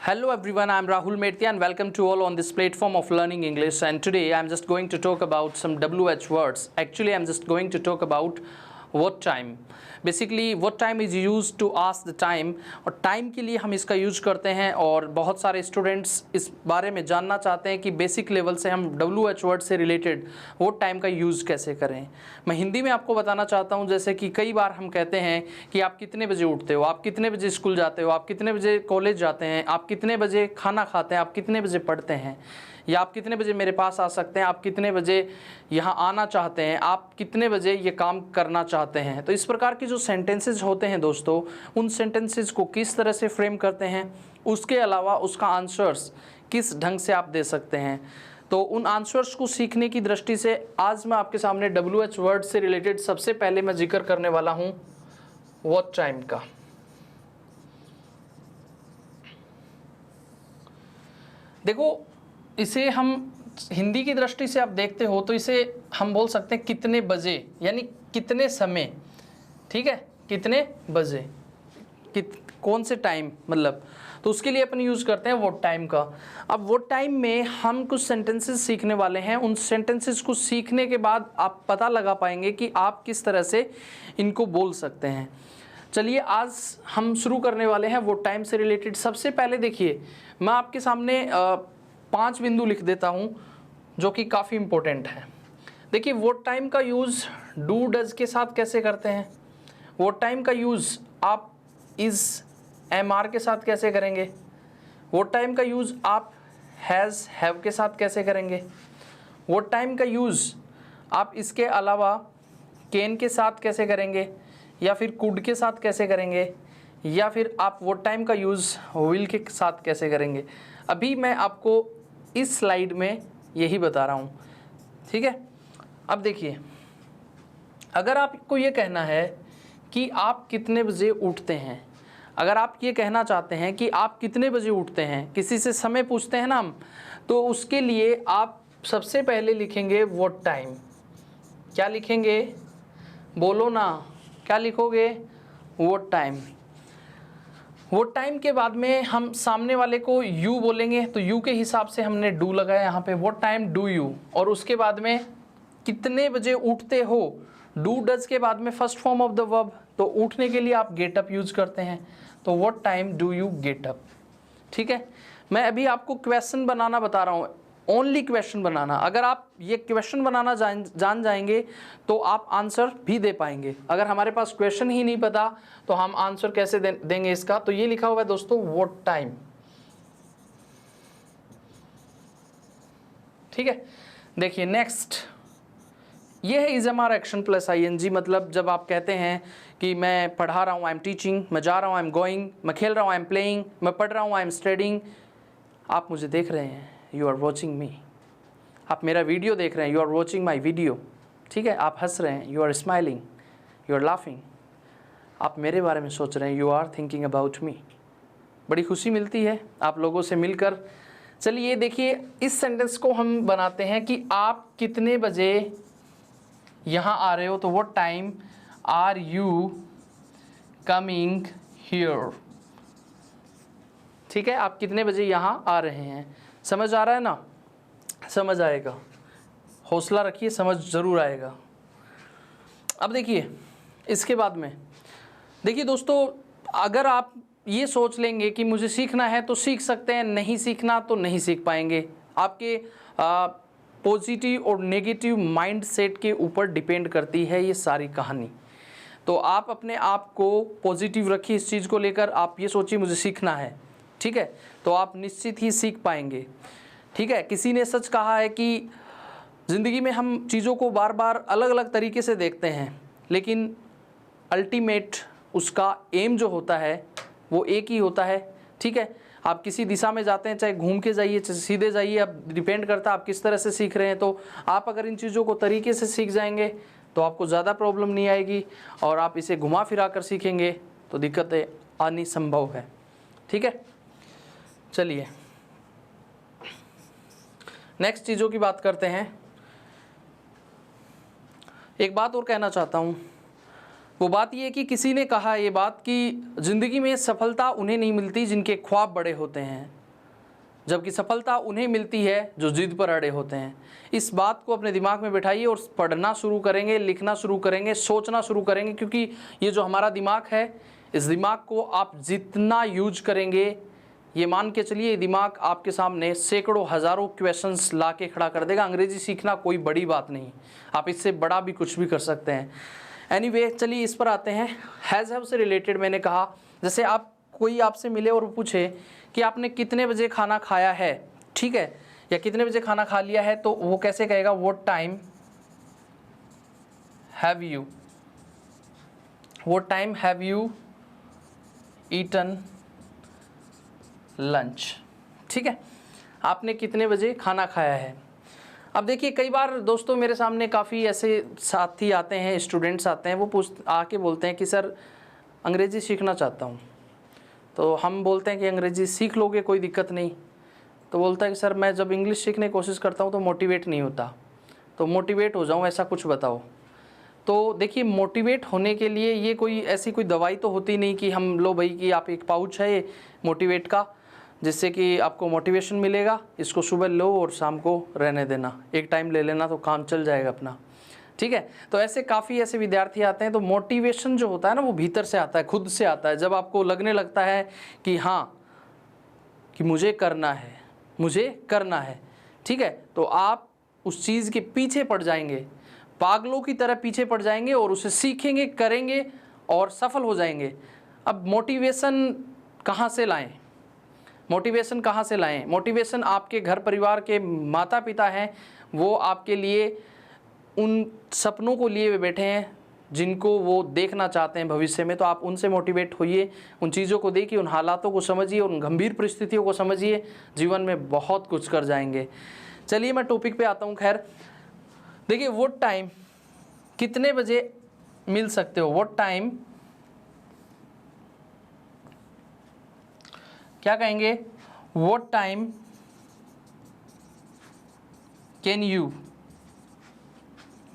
Hello everyone, I am Rahul Metia and welcome to all on this platform of learning English. And today I am just going to talk about some WH words. Actually, I am just going to talk about what time. Basically, what time is used to ask the time. और time के लिए हम इसका use करते हैं और बहुत सारे स्टूडेंट्स इस बारे में जानना चाहते हैं कि बेसिक लेवल से हम WH वर्ड से रिलेटेड वो टाइम का यूज़ कैसे करें। मैं हिंदी में आपको बताना चाहता हूं, जैसे कि कई बार हम कहते हैं कि आप कितने बजे उठते हो, आप कितने बजे स्कूल जाते हो, आप कितने बजे कॉलेज जाते हैं, आप कितने बजे खाना खाते हैं, आप कितने बजे पढ़ते हैं, या आप कितने बजे मेरे पास आ सकते हैं, आप कितने बजे यहाँ आना चाहते हैं, आप कितने बजे ये काम करना चाहते हैं। तो इस प्रकार की जो सेंटेंसेस होते हैं दोस्तों, उन सेंटेंसेस को किस तरह से फ्रेम करते हैं, उसके अलावा उसका आंसर्स किस ढंग से आप दे सकते हैं। तो उन आंसर्स को सीखने की दृष्टि से आज मैं आपके सामने WH वर्ड से रिलेटेड सबसे पहले मैं जिक्र करने वाला हूँ वॉच टाइम का। देखो, इसे हम हिंदी की दृष्टि से आप देखते हो तो इसे हम बोल सकते हैं कितने बजे, यानी कितने समय। ठीक है, कितने बजे, कौन से टाइम, मतलब तो उसके लिए अपन यूज़ करते हैं वो टाइम का। अब वो टाइम में हम कुछ सेंटेंसेस सीखने वाले हैं। उन सेंटेंसेस को सीखने के बाद आप पता लगा पाएंगे कि आप किस तरह से इनको बोल सकते हैं। चलिए, आज हम शुरू करने वाले हैं वो टाइम से रिलेटेड। सबसे पहले देखिए, मैं आपके सामने 5 बिंदु लिख देता हूँ जो कि काफ़ी इम्पोर्टेंट है। देखिए, वो टाइम का यूज़ डू डज के साथ कैसे करते हैं, वो टाइम का यूज़ आप इज़ एम आर के साथ कैसे करेंगे, वो टाइम का यूज़ आप हैज़ हैव के साथ कैसे करेंगे, वो टाइम का यूज़ आप इसके अलावा कैन के साथ कैसे करेंगे, या फिर कुड के साथ कैसे करेंगे, या फिर आप वो टाइम का यूज़ विल के साथ कैसे करेंगे। अभी मैं आपको इस स्लाइड में यही बता रहा हूँ। ठीक है, अब देखिए, अगर आपको ये कहना है कि आप कितने बजे उठते हैं, अगर आप ये कहना चाहते हैं कि आप कितने बजे उठते हैं, किसी से समय पूछते हैं ना हम, तो उसके लिए आप सबसे पहले लिखेंगे व्हाट टाइम। क्या लिखेंगे, बोलो ना, क्या लिखोगे, व्हाट टाइम। वो टाइम के बाद में हम सामने वाले को यू बोलेंगे, तो यू के हिसाब से हमने डू लगाया यहाँ पे, व्हाट टाइम डू यू। और उसके बाद में कितने बजे उठते हो, डू डज के बाद में first form of the verb, तो उठने के लिए आप गेट अप यूज करते हैं, तो what time do you get up. ठीक है, मैं अभी आपको क्वेश्चन बनाना बता रहा हूँ, ओनली क्वेश्चन बनाना। अगर आप ये क्वेश्चन बनाना जान जाएंगे तो आप आंसर भी दे पाएंगे। अगर हमारे पास क्वेश्चन ही नहीं पता तो हम आंसर कैसे देंगे इसका। तो ये लिखा हुआ है दोस्तों व्हाट टाइम। ठीक है, देखिए नेक्स्ट, ये है इज़-एम-आर एक्शन प्लस ING। मतलब जब आप कहते हैं कि मैं पढ़ा रहा हूँ, आई एम टीचिंग, मैं जा रहा हूँ, आई एम गोइंग, मैं खेल रहा हूँ, आई एम प्लेइंग, मैं पढ़ रहा हूँ, आई एम स्टडिंग, आप मुझे देख रहे हैं, यू आर वॉचिंग मी, आप मेरा वीडियो देख रहे हैं, you are watching my video. ठीक है, आप हंस रहे हैं, you are smiling, you are laughing, आप मेरे बारे में सोच रहे हैं, you are thinking about me. बड़ी खुशी मिलती है आप लोगों से मिलकर। चलिए देखिए, इस सेंटेंस को हम बनाते हैं कि आप कितने बजे यहाँ आ रहे हो, तो what time are you coming here. ठीक है, आप कितने बजे यहाँ आ रहे हैं। समझ आ रहा है ना, समझ आएगा, हौसला रखिए, समझ ज़रूर आएगा। अब देखिए, इसके बाद में देखिए दोस्तों, अगर आप ये सोच लेंगे कि मुझे सीखना है तो सीख सकते हैं, नहीं सीखना तो नहीं सीख पाएंगे। आपके पॉजिटिव और नेगेटिव माइंड सेट के ऊपर डिपेंड करती है ये सारी कहानी। तो आप अपने आप को पॉजिटिव रखिए इस चीज़ को लेकर, आप ये सोचिए मुझे सीखना है। ठीक है, तो आप निश्चित ही सीख पाएंगे। ठीक है, किसी ने सच कहा है कि ज़िंदगी में हम चीज़ों को बार बार अलग अलग तरीके से देखते हैं, लेकिन अल्टीमेट उसका एम जो होता है वो एक ही होता है। ठीक है, आप किसी दिशा में जाते हैं, चाहे घूम के जाइए, चाहे सीधे जाइए, अब डिपेंड करता है आप किस तरह से सीख रहे हैं। तो आप अगर इन चीज़ों को तरीके से सीख जाएंगे तो आपको ज़्यादा प्रॉब्लम नहीं आएगी, और आप इसे घुमा फिरा कर सीखेंगे तो दिक्कतें आनी संभव है। ठीक है, चलिए नेक्स्ट चीज़ों की बात करते हैं। एक बात और कहना चाहता हूँ, वो बात ये है कि किसी ने कहा ये बात कि ज़िंदगी में सफलता उन्हें नहीं मिलती जिनके ख्वाब बड़े होते हैं, जबकि सफलता उन्हें मिलती है जो जिद पर अड़े होते हैं। इस बात को अपने दिमाग में बिठाइए और पढ़ना शुरू करेंगे, लिखना शुरू करेंगे, सोचना शुरू करेंगे, क्योंकि ये जो हमारा दिमाग है, इस दिमाग को आप जितना यूज करेंगे, ये मान के चलिए, ये दिमाग आपके सामने सैकड़ों हज़ारों क्वेश्चंस ला के खड़ा कर देगा। अंग्रेजी सीखना कोई बड़ी बात नहीं, आप इससे बड़ा भी कुछ भी कर सकते हैं। एनीवे, चलिए इस पर आते हैं। हैज़ हैव से रिलेटेड मैंने कहा, जैसे आप कोई आपसे मिले और पूछे कि आपने कितने बजे खाना खाया है, ठीक है, या कितने बजे खाना खा लिया है, तो वो कैसे कहेगा, what time have you, what time have you eaten lunch, ठीक है, आपने कितने बजे खाना खाया है। अब देखिए, कई बार दोस्तों मेरे सामने काफ़ी ऐसे साथी आते हैं, स्टूडेंट्स आते हैं, वो आके बोलते हैं कि सर अंग्रेज़ी सीखना चाहता हूँ। तो हम बोलते हैं कि अंग्रेज़ी सीख लोगे, कोई दिक्कत नहीं। तो बोलता है कि सर मैं जब इंग्लिश सीखने की कोशिश करता हूँ तो मोटिवेट नहीं होता, तो मोटिवेट हो जाऊँ, ऐसा कुछ बताओ। तो देखिए, मोटिवेट होने के लिए ये कोई ऐसी कोई दवाई तो होती नहीं कि हम लो भाई कि आप एक पाउच है मोटिवेट का, जिससे कि आपको मोटिवेशन मिलेगा, इसको सुबह लो और शाम को रहने देना, एक टाइम ले लेना तो काम चल जाएगा अपना, ठीक है। तो ऐसे काफ़ी ऐसे विद्यार्थी आते हैं। तो मोटिवेशन जो होता है ना, वो भीतर से आता है, खुद से आता है। जब आपको लगने लगता है कि हाँ, कि मुझे करना है, मुझे करना है, ठीक है, तो आप उस चीज़ के पीछे पड़ जाएंगे, पागलों की तरह पीछे पड़ जाएंगे और उसे सीखेंगे, करेंगे और सफल हो जाएंगे। अब मोटिवेशन कहाँ से लाएं? मोटिवेशन कहाँ से लाएं? मोटिवेशन आपके घर परिवार के माता पिता हैं, वो आपके लिए उन सपनों को लिए हुए बैठे हैं जिनको वो देखना चाहते हैं भविष्य में। तो आप उनसे मोटिवेट होइए, उन चीज़ों को देखिए, उन हालातों को समझिए, उन गंभीर परिस्थितियों को समझिए, जीवन में बहुत कुछ कर जाएंगे। चलिए मैं टॉपिक पे आता हूँ। खैर देखिए, व्हाट टाइम, कितने बजे मिल सकते हो, व्हाट टाइम क्या कहेंगे, what time can you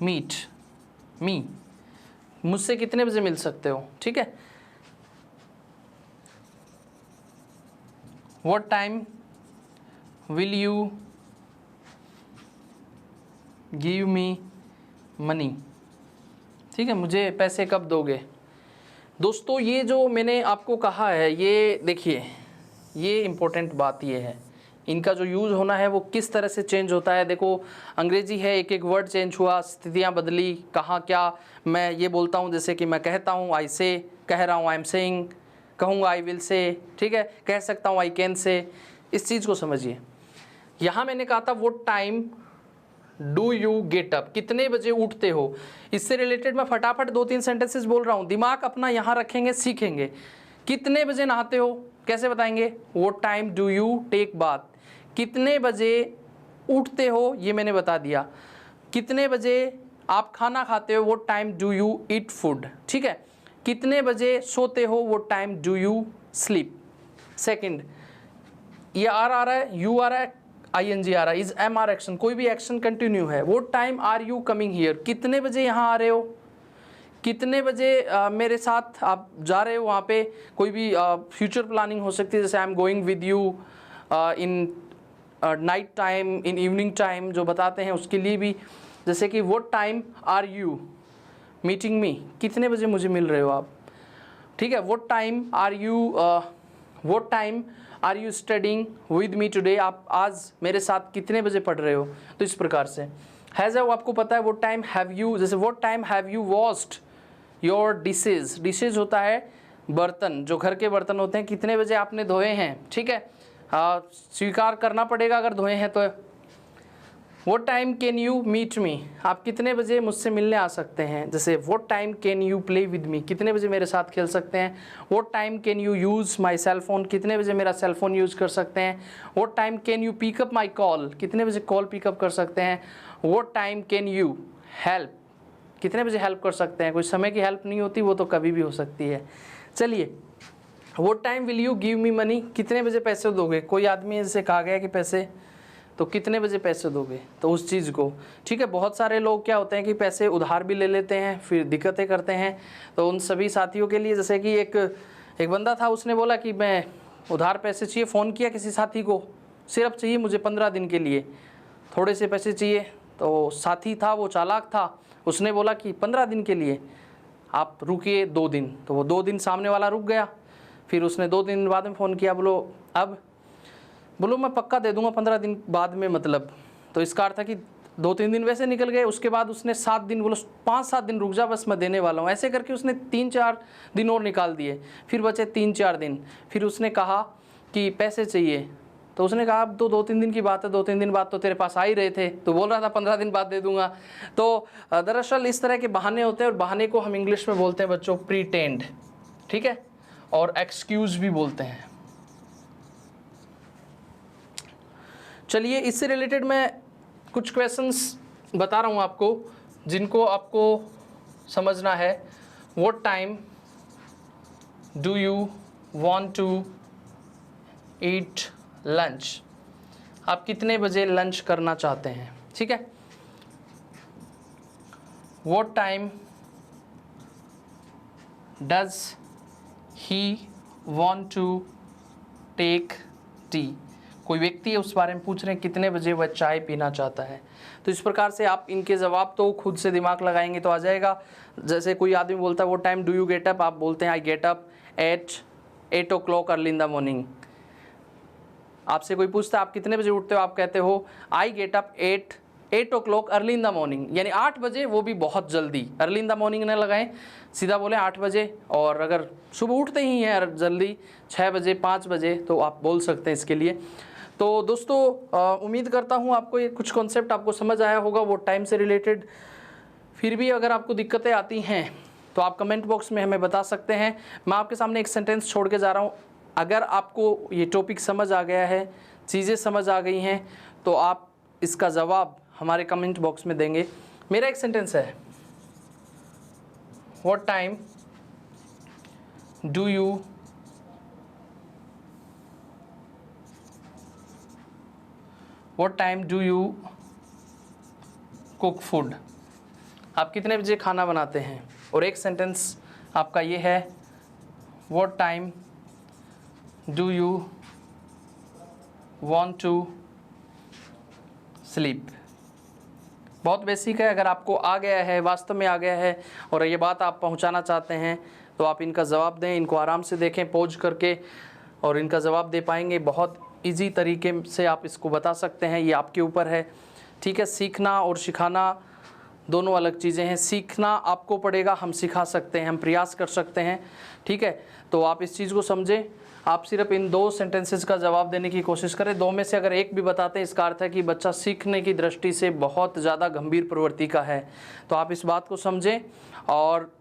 meet me, मुझसे कितने बजे मिल सकते हो, ठीक है। What time will you give me money, ठीक है, मुझे पैसे कब दोगे। दोस्तों ये जो मैंने आपको कहा है, ये देखिए, ये इम्पोर्टेंट बात ये है, इनका जो यूज़ होना है वो किस तरह से चेंज होता है। देखो अंग्रेजी है, एक एक वर्ड चेंज हुआ, स्थितियाँ बदली, कहाँ क्या। मैं ये बोलता हूँ जैसे कि मैं कहता हूँ आई से, कह रहा हूँ आई एम सेइंग, कहूँगा आई विल से, ठीक है, कह सकता हूँ आई कैन से। इस चीज़ को समझिए। यहाँ मैंने कहा था what time do you get up, कितने बजे उठते हो। इससे रिलेटेड मैं फटाफट 2-3 सेंटेंसेस बोल रहा हूँ, दिमाग अपना यहाँ रखेंगे, सीखेंगे। कितने बजे नहाते हो, कैसे बताएंगे, what time do you take bath. कितने बजे उठते हो, ये मैंने बता दिया। कितने बजे आप खाना खाते हो, what time do you eat food, ठीक है। कितने बजे सोते हो, what time do you sleep. Second, ये आर आ रहा है, यू आ रहा है, ING आ रहा है, इज एम आर एक्शन, कोई भी एक्शन कंटिन्यू है। What time are you coming here, कितने बजे यहाँ आ रहे हो, कितने बजे मेरे साथ आप जा रहे हो वहाँ पे। कोई भी फ्यूचर प्लानिंग हो सकती है, जैसे I am going with you in night time, in evening time, जो बताते हैं उसके लिए भी। जैसे कि what time are you meeting me, कितने बजे मुझे मिल रहे हो आप, ठीक है। What time are you studying with me today, आप आज मेरे साथ कितने बजे पढ़ रहे हो। तो इस प्रकार से हैज़ हैव आपको पता है। व्हाट टाइम हैव यू, जैसे what time have you washed your dishes, dishes होता है बर्तन, जो घर के बर्तन होते हैं, कितने बजे आपने धोए हैं, ठीक है। स्वीकार करना पड़ेगा अगर धोए हैं तो। What time can you meet me, आप कितने बजे मुझसे मिलने आ सकते हैं। जैसे what time can you play with me, कितने बजे मेरे साथ खेल सकते हैं। What time can you use my cell phone, कितने बजे मेरा सेल फोन यूज़ कर सकते हैं। What time can you pick up my call, कितने बजे कॉल पिकअप कर सकते हैं। What time can you help, कितने बजे हेल्प कर सकते हैं। कोई समय की हेल्प नहीं होती, वो तो कभी भी हो सकती है। चलिए, what time will you give me money, कितने बजे पैसे दोगे। कोई आदमी से कहा गया कि पैसे तो कितने बजे पैसे दोगे, तो उस चीज़ को, ठीक है। बहुत सारे लोग क्या होते हैं कि पैसे उधार भी ले लेते हैं, फिर दिक्कतें करते हैं। तो उन सभी साथियों के लिए, जैसे कि एक बंदा था, उसने बोला कि मैं उधार पैसे चाहिए, फ़ोन किया किसी साथी को, सिर्फ चाहिए मुझे 15 दिन के लिए, थोड़े से पैसे चाहिए। तो साथी था वो चालाक था, उसने बोला कि 15 दिन के लिए आप रुकिए 2 दिन। तो वो 2 दिन सामने वाला रुक गया। फिर उसने 2 दिन बाद में फ़ोन किया, बोलो मैं पक्का दे दूंगा 15 दिन बाद में, मतलब। तो इसका अर्थ था कि 2-3 दिन वैसे निकल गए। उसके बाद उसने 7 दिन, बोलो 5-7 दिन रुक जा, बस मैं देने वाला हूँ। ऐसे करके उसने 3-4 दिन और निकाल दिए, फिर बचे 3-4 दिन। फिर उसने कहा कि पैसे चाहिए। तो उसने कहा अब तो 2-3 दिन की बात है, 2-3 दिन बाद तो तेरे पास आ ही रहे थे, तो बोल रहा था 15 दिन बाद दे दूंगा। तो दरअसल इस तरह के बहाने होते हैं, और बहाने को हम इंग्लिश में बोलते हैं बच्चों प्रीटेंड, ठीक है, और एक्सक्यूज़ भी बोलते हैं। चलिए, इससे रिलेटेड मैं कुछ क्वेश्चंस बता रहा हूँ आपको, जिनको आपको समझना है। What time do you want to eat lunch? आप कितने बजे लंच करना चाहते हैं, ठीक है। What time does he want to take tea? कोई व्यक्ति है, उस बारे में पूछ रहे हैं कितने बजे वह चाय पीना चाहता है। तो इस प्रकार से आप इनके जवाब तो खुद से दिमाग लगाएंगे तो आ जाएगा। जैसे कोई आदमी बोलता है वो time do you get up, आप बोलते हैं I get up at 8 o'clock early in the morning. आपसे कोई पूछता है आप कितने बजे उठते हो, आप कहते हो I get up 8 o'clock early in the morning, यानी 8 बजे, वो भी बहुत जल्दी। अर्ली इन द मॉर्निंग न लगाएं, सीधा बोलें 8 बजे। और अगर सुबह उठते ही हैं जल्दी 6 बजे 5 बजे तो आप बोल सकते हैं इसके लिए। तो दोस्तों उम्मीद करता हूँ आपको ये कुछ कॉन्सेप्ट आपको समझ आया होगा वो टाइम से रिलेटेड। फिर भी अगर आपको दिक्कतें आती हैं तो आप कमेंट बॉक्स में हमें बता सकते हैं। मैं आपके सामने एक सेंटेंस छोड़ के जा रहा हूँ। अगर आपको ये टॉपिक समझ आ गया है, चीज़ें समझ आ गई हैं, तो आप इसका जवाब हमारे कमेंट बॉक्स में देंगे। मेरा एक सेंटेंस है, what time do you What time do you cook food? आप कितने बजे खाना बनाते हैं? और एक सेंटेंस आपका ये है, What time do you want to sleep? बहुत बेसिक है। अगर आपको आ गया है, वास्तव में आ गया है, और ये बात आप पहुंचाना चाहते हैं, तो आप इनका जवाब दें। इनको आराम से देखें पॉज करके, और इनका जवाब दे पाएंगे। बहुत इजी तरीके से आप इसको बता सकते हैं, ये आपके ऊपर है, ठीक है। सीखना और सिखाना दोनों अलग चीज़ें हैं। सीखना आपको पड़ेगा, हम सिखा सकते हैं, हम प्रयास कर सकते हैं, ठीक है। तो आप इस चीज़ को समझें। आप सिर्फ इन 2 सेंटेंसेस का जवाब देने की कोशिश करें। 2 में से अगर एक भी बताते हैं, इसका अर्थ है कि बच्चा सीखने की दृष्टि से बहुत ज़्यादा गंभीर प्रवृत्ति का है। तो आप इस बात को समझें, और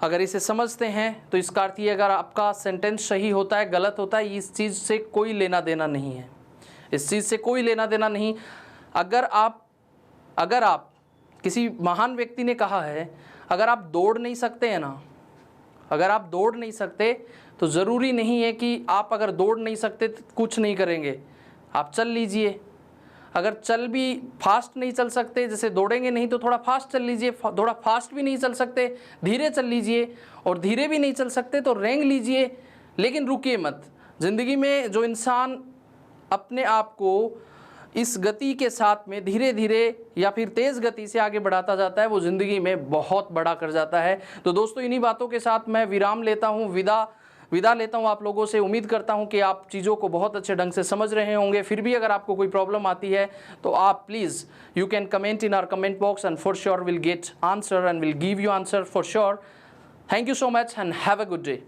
अगर इसे समझते हैं तो इसका अर्थ ये, अगर आपका सेंटेंस सही होता है गलत होता है, इस चीज़ से कोई लेना देना नहीं है, इस चीज़ से कोई लेना देना नहीं। अगर आप किसी महान व्यक्ति ने कहा है, अगर आप दौड़ नहीं सकते हैं ना, अगर आप दौड़ नहीं सकते तो ज़रूरी नहीं है कि आप अगर दौड़ नहीं सकते तो कुछ नहीं करेंगे, आप चल लीजिए। अगर चल भी फास्ट नहीं चल सकते, जैसे दौड़ेंगे नहीं तो थोड़ा फास्ट चल लीजिए, थोड़ा फास्ट भी नहीं चल सकते धीरे चल लीजिए, और धीरे भी नहीं चल सकते तो रेंग लीजिए, लेकिन रुकिए मत। ज़िंदगी में जो इंसान अपने आप को इस गति के साथ में धीरे धीरे या फिर तेज़ गति से आगे बढ़ाता जाता है, वो ज़िंदगी में बहुत बड़ा कर जाता है। तो दोस्तों, इन्हीं बातों के साथ मैं विराम लेता हूँ, विदा लेता हूँ आप लोगों से। उम्मीद करता हूँ कि आप चीज़ों को बहुत अच्छे ढंग से समझ रहे होंगे। फिर भी अगर आपको कोई प्रॉब्लम आती है तो आप please you can comment in our comment box, and for sure will get answer and will give you answer for sure. Thank you so much and have a good day.